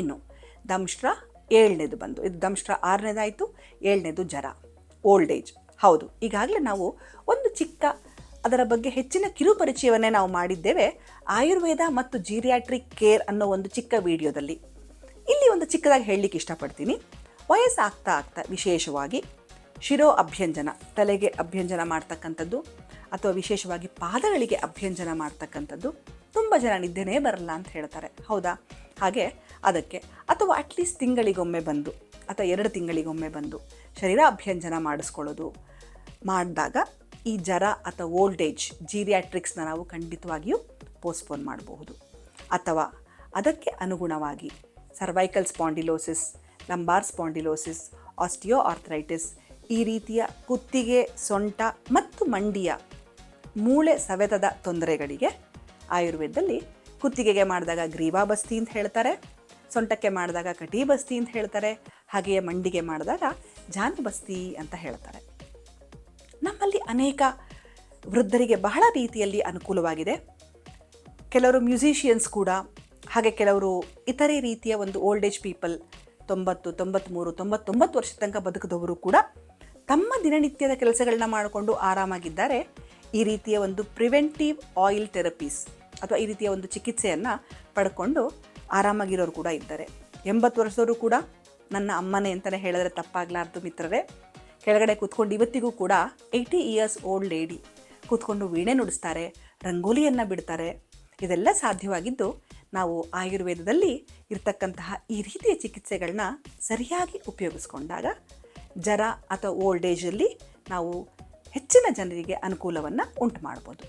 ಇನ್ನು ದಂಷ್ಟ್ರ 7ನೇದು ಬಂದು, ಇದು ದಂಷ್ಟ್ರ 6ನೇದಾಯಿತು, 7ನೇದು ಜರ, ಓಲ್ಡ್ ಏಜ್. ಹೌದು, ಈಗಾಗಲೇ ನಾವು ಒಂದು ಚಿಕ್ಕ ಅದರ ಬಗ್ಗೆ ಹೆಚ್ಚಿನ ಕಿರುಪರಿಚಯವನ್ನೇ ನಾವು ಮಾಡಿದ್ದೇವೆ ಆಯುರ್ವೇದ ಮತ್ತು ಜೀರಿಯಾಟ್ರಿಕ್ ಕೇರ್ ಅನ್ನೋ ಒಂದು ಚಿಕ್ಕ ವಿಡಿಯೋದಲ್ಲಿ. ಇಲ್ಲಿ ಒಂದು ಚಿಕ್ಕದಾಗಿ ಹೇಳಲಿಕ್ಕೆ ಇಷ್ಟಪಡ್ತೀನಿ. ವಯಸ್ಸಾಗ್ತಾ ಆಗ್ತಾ ವಿಶೇಷವಾಗಿ ಶಿರೋ ಅಭ್ಯಂಜನ, ತಲೆಗೆ ಅಭ್ಯಂಜನ ಮಾಡ್ತಕ್ಕಂಥದ್ದು ಅಥವಾ ವಿಶೇಷವಾಗಿ ಪಾದಗಳಿಗೆ ಅಭ್ಯಂಜನ ಮಾಡ್ತಕ್ಕಂಥದ್ದು, ತುಂಬ ಜನ ನಿದ್ದೆನೇ ಬರಲ್ಲ ಅಂತ ಹೇಳ್ತಾರೆ. ಹೌದಾ? ಹಾಗೆ ಅದಕ್ಕೆ ಅಥವಾ ಅಟ್ಲೀಸ್ಟ್ ತಿಂಗಳಿಗೊಮ್ಮೆ ಬಂದು ಅಥವಾ 2 ತಿಂಗಳಿಗೊಮ್ಮೆ ಬಂದು ಶರೀರ ಅಭ್ಯಂಜನ ಮಾಡಿದಾಗ ಈ ಜರ ಅಥವಾ ಓಲ್ಡ್ ಏಜ್ ಜೀರಿಯಾಟ್ರಿಕ್ಸ್ನ ನಾವು ಖಂಡಿತವಾಗಿಯೂ ಪೋಸ್ಟ್ಪೋನ್ ಮಾಡಬಹುದು. ಅಥವಾ ಅದಕ್ಕೆ ಅನುಗುಣವಾಗಿ cervical spondylosis, lumbar spondylosis, osteo arthritis, ಈ ರೀತಿಯ ಕುತ್ತಿಗೆ, ಸೊಂಟ ಮತ್ತು ಮಂಡಿಯ ಮೂಳೆ ಸವೆತದ ತೊಂದರೆಗಳಿಗೆ ಆಯುರ್ವೇದದಲ್ಲಿ ಕುತ್ತಿಗೆಗೆ ಮಾಡಿದಾಗ ಗ್ರೀವಾಬಸ್ತಿ ಅಂತ ಹೇಳ್ತಾರೆ, ಸೊಂಟಕ್ಕೆ ಮಾಡಿದಾಗ ಕಟಿಬಸ್ತಿ ಅಂತ ಹೇಳ್ತಾರೆ, ಹಾಗೆಯೇ ಮಂಡಿಗೆ ಮಾಡಿದಾಗ ಜಾನುಬಸ್ತಿ ಅಂತ ಹೇಳ್ತಾರೆ. ನಮ್ಮಲ್ಲಿ ಅನೇಕ ವೃದ್ಧರಿಗೆ ಬಹಳ ರೀತಿಯಲ್ಲಿ ಅನುಕೂಲವಾಗಿದೆ. ಕೆಲವರು ಮ್ಯೂಸಿಷಿಯನ್ಸ್ ಕೂಡ, ಹಾಗೆ ಕೆಲವರು ಇತರೆ ರೀತಿಯ ಒಂದು ಓಲ್ಡ್ ಏಜ್ ಪೀಪಲ್ 90, 93, 99 ವರ್ಷದ ತನಕ ಬದುಕಿದವರು ಕೂಡ ತಮ್ಮ ದಿನನಿತ್ಯದ ಕೆಲಸಗಳನ್ನ ಮಾಡಿಕೊಂಡು ಆರಾಮಾಗಿದ್ದಾರೆ. ಈ ರೀತಿಯ ಒಂದು ಪ್ರಿವೆಂಟಿವ್ ಆಯಿಲ್ ಥೆರಪೀಸ್ ಅಥವಾ ಈ ರೀತಿಯ ಒಂದು ಚಿಕಿತ್ಸೆಯನ್ನು ಪಡ್ಕೊಂಡು ಆರಾಮಾಗಿರೋರು ಕೂಡ ಇದ್ದಾರೆ. 80 ವರ್ಷದವರು ಕೂಡ ನನ್ನ ಅಮ್ಮನೇ ಅಂತಲೇ ಹೇಳಿದ್ರೆ ತಪ್ಪಾಗಲಾರ್ದು ಮಿತ್ರರೇ. ಕೆಳಗಡೆ ಕೂತ್ಕೊಂಡು ಇವತ್ತಿಗೂ ಕೂಡ 80 ಇಯರ್ಸ್ ಓಲ್ಡ್ ಲೇಡಿ ಕೂತ್ಕೊಂಡು ವೀಣೆ ನುಡಿಸ್ತಾರೆ, ರಂಗೋಲಿಯನ್ನು ಬಿಡ್ತಾರೆ. ಇದೆಲ್ಲ ಸಾಧ್ಯವಾಗಿದ್ದು ನಾವು ಆಯುರ್ವೇದದಲ್ಲಿ ಇರತಕ್ಕಂತಹ ಈ ರೀತಿಯ ಚಿಕಿತ್ಸೆಗಳನ್ನ ಸರಿಯಾಗಿ ಉಪಯೋಗಿಸ್ಕೊಂಡಾಗ ಜರ ಅಥವಾ ಓಲ್ಡ್ ಏಜಲ್ಲಿ ನಾವು ಹೆಚ್ಚಿನ ಜನರಿಗೆ ಅನುಕೂಲವನ್ನು ಉಂಟು ಮಾಡ್ಬೋದು.